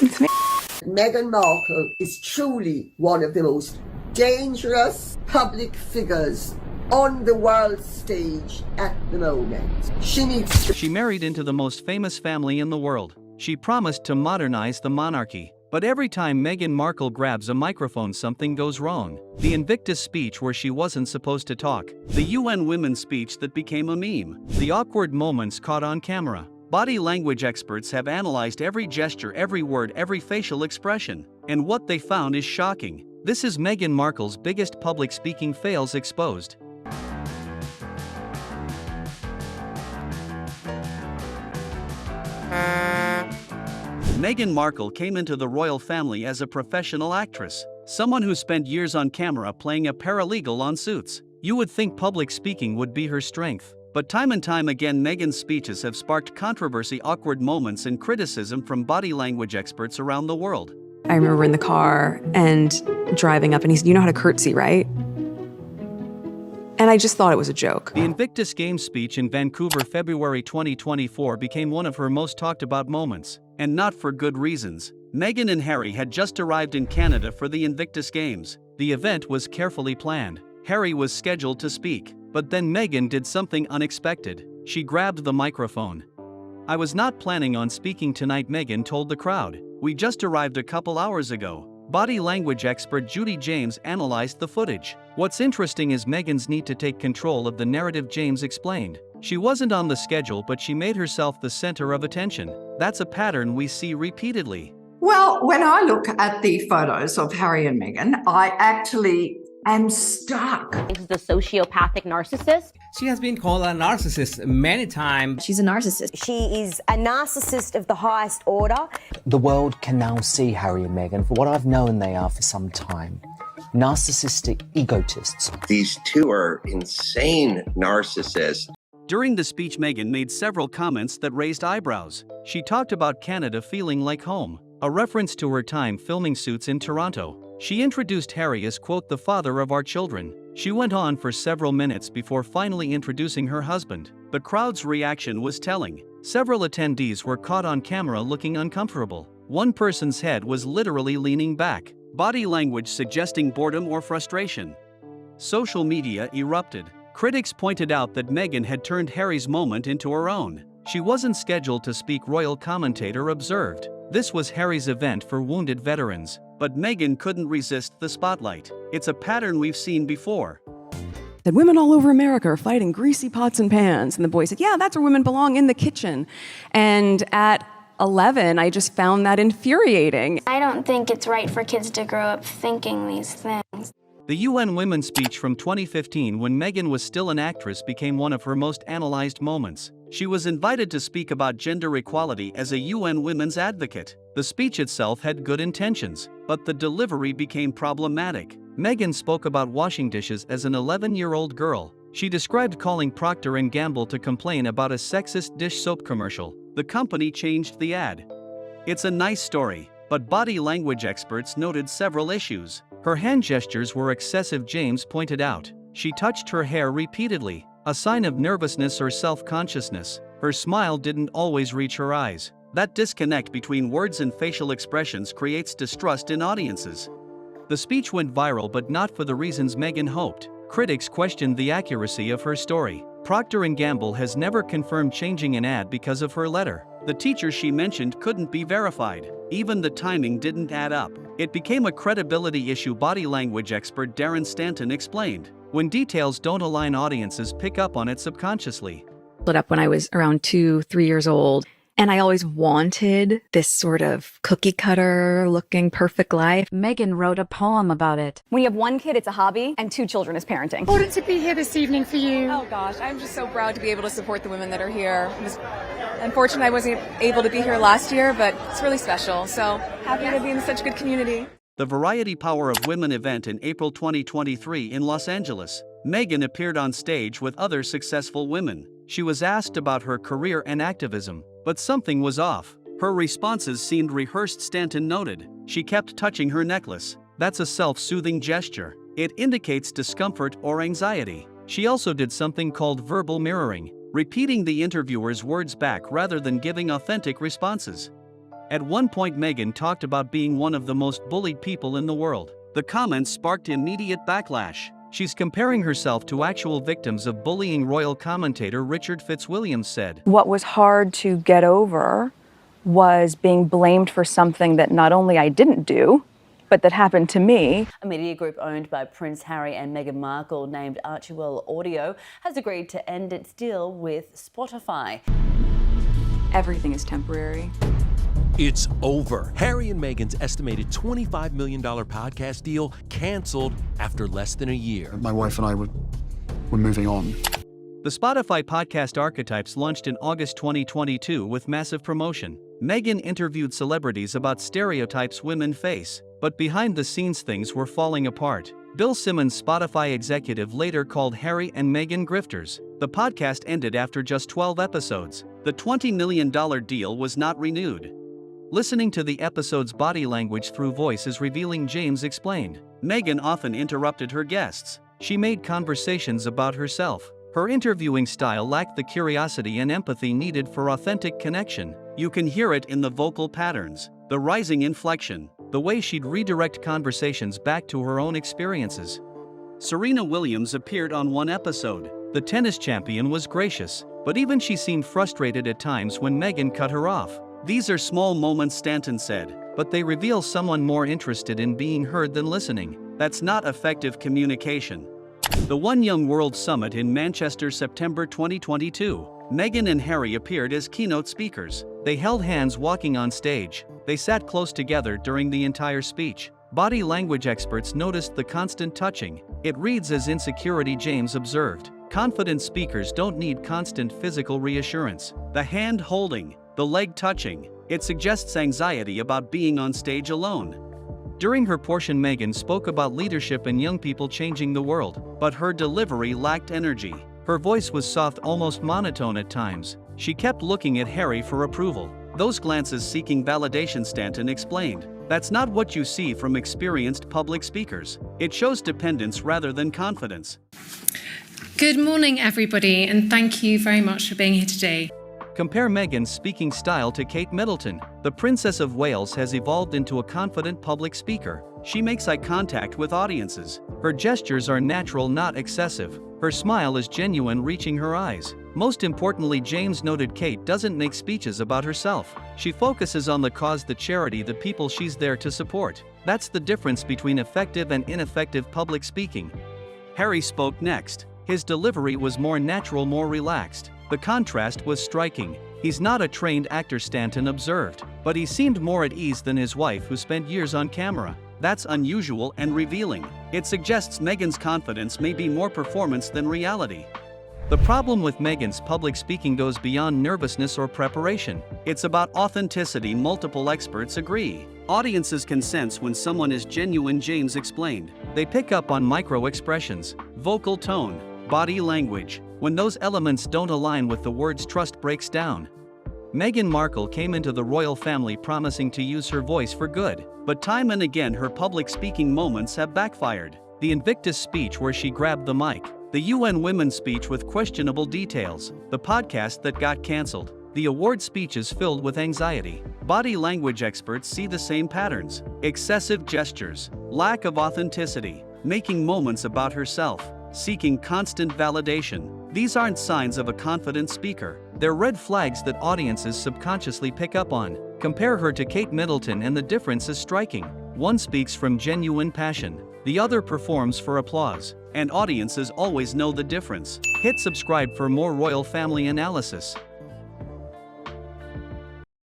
listen to me. Meghan Markle is truly one of the most dangerous public figures on the world stage at the moment. She married into the most famous family in the world. She promised to modernize the monarchy. But every time Meghan Markle grabs a microphone, something goes wrong. The Invictus speech where she wasn't supposed to talk. The UN Women's speech that became a meme. The awkward moments caught on camera. Body language experts have analyzed every gesture, every word, every facial expression. And what they found is shocking. This is Meghan Markle's biggest public speaking fails exposed. Meghan Markle came into the royal family as a professional actress, someone who spent years on camera playing a paralegal on Suits. You would think public speaking would be her strength. But time and time again, Meghan's speeches have sparked controversy, awkward moments, and criticism from body language experts around the world. I remember in the car and driving up, and he said, "You know how to curtsy, right?" And I just thought it was a joke. The Invictus Games speech in Vancouver, February 2024 became one of her most talked about moments, and not for good reasons. Meghan and Harry had just arrived in Canada for the Invictus Games. The event was carefully planned. Harry was scheduled to speak, but then Meghan did something unexpected. She grabbed the microphone. "I was not planning on speaking tonight," Meghan told the crowd. "We just arrived a couple hours ago." Body language expert Judy James analyzed the footage. What's interesting is Meghan's need to take control of the narrative. James explained. She wasn't on the schedule, but she made herself the center of attention. That's a pattern we see repeatedly. Well, when I look at the photos of Harry and Meghan, I actually am stuck. Is the sociopathic narcissist. She has been called a narcissist many times. She's a narcissist. She is a narcissist of the highest order. The world can now see Harry and Meghan for what I've known they are for some time. Narcissistic egotists. These two are insane narcissists. During the speech, Meghan made several comments that raised eyebrows. She talked about Canada feeling like home, a reference to her time filming Suits in Toronto. She introduced Harry as, quote, "the father of our children." She went on for several minutes before finally introducing her husband. The crowd's reaction was telling. Several attendees were caught on camera looking uncomfortable. One person's head was literally leaning back, body language suggesting boredom or frustration. Social media erupted. Critics pointed out that Meghan had turned Harry's moment into her own. She wasn't scheduled to speak, royal commentator observed. This was Harry's event for wounded veterans. But Meghan couldn't resist the spotlight. It's a pattern we've seen before. That women all over America are fighting greasy pots and pans. And the boy said, "Yeah, that's where women belong, in the kitchen." And at 11, I just found that infuriating. I don't think it's right for kids to grow up thinking these things. The UN Women's speech from 2015, when Meghan was still an actress, became one of her most analyzed moments. She was invited to speak about gender equality as a UN women's advocate. The speech itself had good intentions, but the delivery became problematic. Meghan spoke about washing dishes as an 11-year-old girl. She described calling Procter & Gamble to complain about a sexist dish soap commercial. The company changed the ad. It's a nice story, but body language experts noted several issues. Her hand gestures were excessive, James pointed out. She touched her hair repeatedly, a sign of nervousness or self-consciousness. Her smile didn't always reach her eyes. That disconnect between words and facial expressions creates distrust in audiences. The speech went viral, but not for the reasons Meghan hoped. Critics questioned the accuracy of her story. Procter & Gamble has never confirmed changing an ad because of her letter. The teacher she mentioned couldn't be verified. Even the timing didn't add up. It became a credibility issue, body language expert Darren Stanton explained. When details don't align, audiences pick up on it subconsciously. Split up when I was around 2-3 years old. And I always wanted this sort of cookie cutter looking perfect life. Meghan wrote a poem about it. When you have one kid, it's a hobby, and 2 children is parenting. Important to be here this evening for you. Oh gosh, I'm just so proud to be able to support the women that are here. Unfortunately, I wasn't able to be here last year, but it's really special. So happy to be in such a good community. The Variety Power of Women event in April 2023 in Los Angeles. Meghan appeared on stage with other successful women. She was asked about her career and activism, but something was off. Her responses seemed rehearsed, Stanton noted. She kept touching her necklace. That's a self-soothing gesture. It indicates discomfort or anxiety. She also did something called verbal mirroring, repeating the interviewer's words back rather than giving authentic responses. At one point, Meghan talked about being one of the most bullied people in the world. The comments sparked immediate backlash. She's comparing herself to actual victims of bullying. Royal commentator Richard Fitzwilliams said, What was hard to get over was being blamed for something that not only I didn't do, but that happened to me. A media group owned by Prince Harry and Meghan Markle, named Archewell Audio, has agreed to end its deal with Spotify. Everything is temporary. It's over. Harry and Meghan's estimated $25 million podcast deal canceled after less than a year. My wife and I were moving on. The Spotify podcast Archetypes launched in August 2022 with massive promotion. Meghan interviewed celebrities about stereotypes women face, but behind the scenes things were falling apart. Bill Simmons, Spotify executive, later called Harry and Meghan grifters. The podcast ended after just 12 episodes. The $20 million deal was not renewed. Listening to the episode's body language through voice is revealing, James explained. Meghan often interrupted her guests. She made conversations about herself. Her interviewing style lacked the curiosity and empathy needed for authentic connection. You can hear it in the vocal patterns, the rising inflection, the way she'd redirect conversations back to her own experiences. Serena Williams appeared on one episode. The tennis champion was gracious, but even she seemed frustrated at times when Meghan cut her off. These are small moments, Stanton said, but they reveal someone more interested in being heard than listening. That's not effective communication. The One Young World Summit in Manchester, September 2022. Meghan and Harry appeared as keynote speakers. They held hands walking on stage. They sat close together during the entire speech. Body language experts noticed the constant touching. It reads as insecurity, James observed. Confident speakers don't need constant physical reassurance. The hand holding, the leg touching, it suggests anxiety about being on stage alone. During her portion, Meghan spoke about leadership and young people changing the world, but her delivery lacked energy. Her voice was soft, almost monotone at times. She kept looking at Harry for approval. Those glances seeking validation, Stanton explained. That's not what you see from experienced public speakers. It shows dependence rather than confidence. Good morning, everybody, and thank you very much for being here today. Compare Meghan's speaking style to Kate Middleton. The Princess of Wales has evolved into a confident public speaker. She makes eye contact with audiences. Her gestures are natural, not excessive. Her smile is genuine, reaching her eyes. Most importantly, James noted, Kate doesn't make speeches about herself. She focuses on the cause, the charity, the people she's there to support. That's the difference between effective and ineffective public speaking. Harry spoke next. His delivery was more natural, more relaxed. The contrast was striking. He's not a trained actor, Stanton observed, but he seemed more at ease than his wife, who spent years on camera. That's unusual and revealing. It suggests Meghan's confidence may be more performance than reality. The problem with Meghan's public speaking goes beyond nervousness or preparation. It's about authenticity. Multiple experts agree. Audiences can sense when someone is genuine, James explained. They pick up on micro expressions, vocal tone, body language. When those elements don't align with the words, trust breaks down. Meghan Markle came into the royal family promising to use her voice for good, but time and again her public speaking moments have backfired. The Invictus speech where she grabbed the mic, the UN Women's speech with questionable details, the podcast that got cancelled, the award speeches filled with anxiety. Body language experts see the same patterns: excessive gestures, lack of authenticity, making moments about herself, seeking constant validation. These aren't signs of a confident speaker. They're red flags that audiences subconsciously pick up on. Compare her to Kate Middleton and the difference is striking. One speaks from genuine passion, the other performs for applause, and audiences always know the difference. Hit subscribe for more royal family analysis.